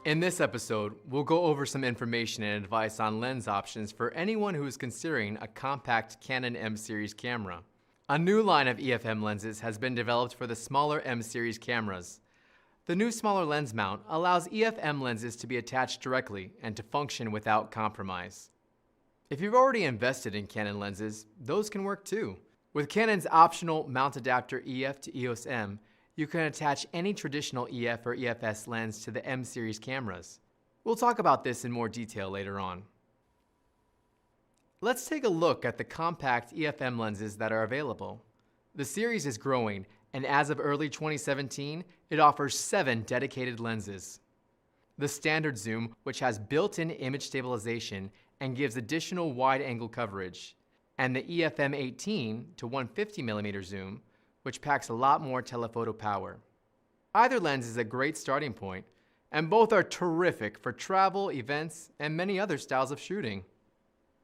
In this episode, we'll go over some information and advice on lens options for anyone who is considering a compact Canon M series camera. A new line of EFM lenses has been developed for the smaller M series cameras. The new smaller lens mount allows EFM lenses to be attached directly and to function without compromise. If you've already invested in Canon lenses, those can work too. With Canon's optional mount adapter EF to EOS M, you can attach any traditional EF or EFS lens to the M series cameras. We'll talk about this in more detail later on. Let's take a look at the compact EFM lenses that are available. The series is growing, and as of early 2017, it offers 7 dedicated lenses. The standard zoom, which has built-in image stabilization and gives additional wide-angle coverage, and the EFM 18 to 150mm zoom, which packs a lot more telephoto power. Either lens is a great starting point, and both are terrific for travel, events, and many other styles of shooting.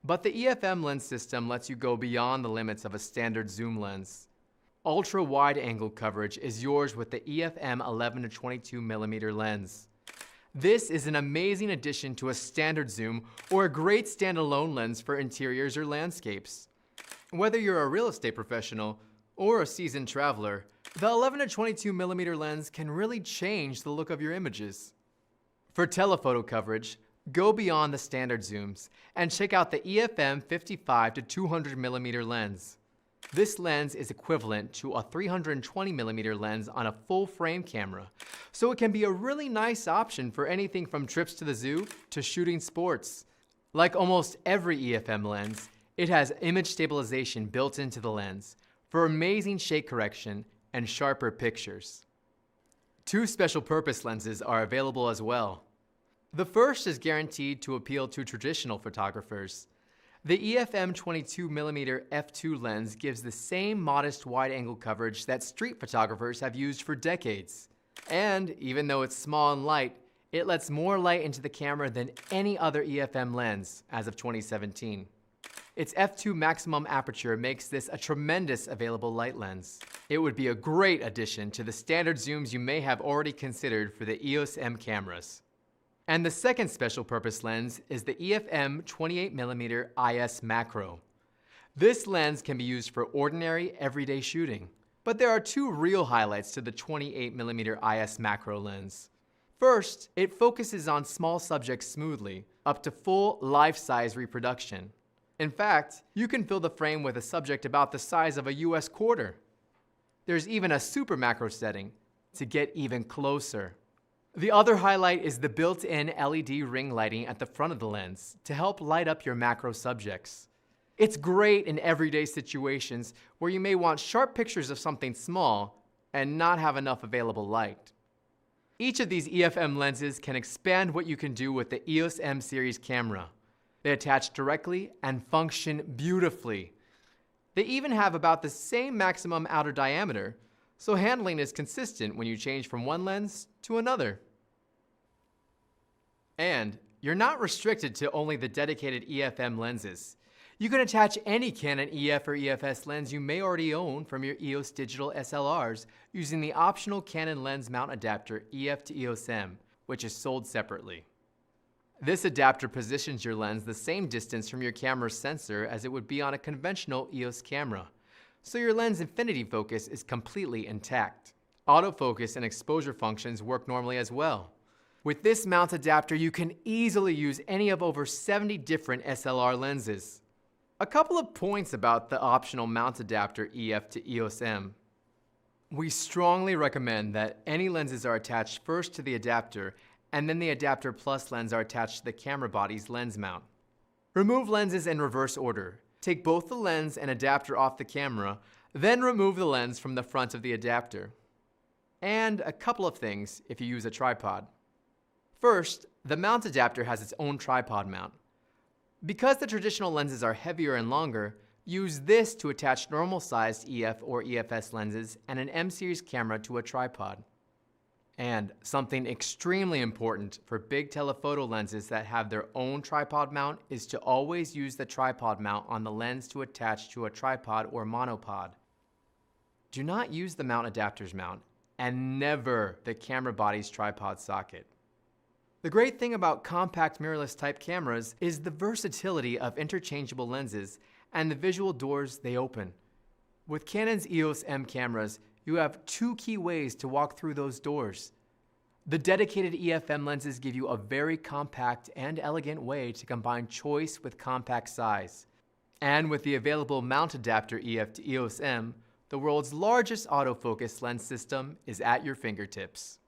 But the EFM lens system lets you go beyond the limits of a standard zoom lens. Ultra-wide angle coverage is yours with the EFM 11 to 22mm lens. This is an amazing addition to a standard zoom or a great standalone lens for interiors or landscapes. Whether you're a real estate professional or a seasoned traveler, the 11 to 22mm lens can really change the look of your images. For telephoto coverage, go beyond the standard zooms and check out the EFM 55 to 200mm lens. This lens is equivalent to a 320mm lens on a full-frame camera, so it can be a really nice option for anything from trips to the zoo to shooting sports. Like almost every EFM lens, it has image stabilization built into the lens for amazing shake correction and sharper pictures. 2 special purpose lenses are available as well. The first is guaranteed to appeal to traditional photographers. The EFM 22mm f2 lens gives the same modest wide-angle coverage that street photographers have used for decades. And even though it's small and light, it lets more light into the camera than any other EFM lens as of 2017. Its f2 maximum aperture makes this a tremendous available light lens. It would be a great addition to the standard zooms you may have already considered for the EOS M cameras. And the second special purpose lens is the EFM 28mm IS Macro. This lens can be used for ordinary, everyday shooting. But there are 2 real highlights to the 28mm IS Macro lens. First, it focuses on small subjects smoothly, up to full life-size reproduction. In fact, you can fill the frame with a subject about the size of a US quarter. There's even a super macro setting to get even closer. The other highlight is the built-in LED ring lighting at the front of the lens to help light up your macro subjects. It's great in everyday situations where you may want sharp pictures of something small and not have enough available light. Each of these EFM lenses can expand what you can do with the EOS M series camera. They attach directly and function beautifully. They even have about the same maximum outer diameter, so handling is consistent when you change from one lens to another. And you're not restricted to only the dedicated EFM lenses. You can attach any Canon EF or EFS lens you may already own from your EOS digital SLRs using the optional Canon lens mount adapter EF to EOS M, which is sold separately. This adapter positions your lens the same distance from your camera's sensor as it would be on a conventional EOS camera, so your lens infinity focus is completely intact. Autofocus and exposure functions work normally as well. With this mount adapter, you can easily use any of over 70 different SLR lenses. A couple of points about the optional mount adapter EF to EOS M. We strongly recommend that any lenses are attached first to the adapter, and then the adapter plus lens are attached to the camera body's lens mount. Remove lenses in reverse order. Take both the lens and adapter off the camera, then remove the lens from the front of the adapter. And a couple of things if you use a tripod. First, the mount adapter has its own tripod mount. Because the traditional lenses are heavier and longer, use this to attach normal-sized EF or EFS lenses and an M-series camera to a tripod. And something extremely important for big telephoto lenses that have their own tripod mount is to always use the tripod mount on the lens to attach to a tripod or monopod. Do not use the mount adapter's mount, and never the camera body's tripod socket. The great thing about compact mirrorless type cameras is the versatility of interchangeable lenses and the visual doors they open. With Canon's EOS M cameras, you have two key ways to walk through those doors. The dedicated EFM lenses give you a very compact and elegant way to combine choice with compact size. And with the available mount adapter EF to EOS M, the world's largest autofocus lens system is at your fingertips.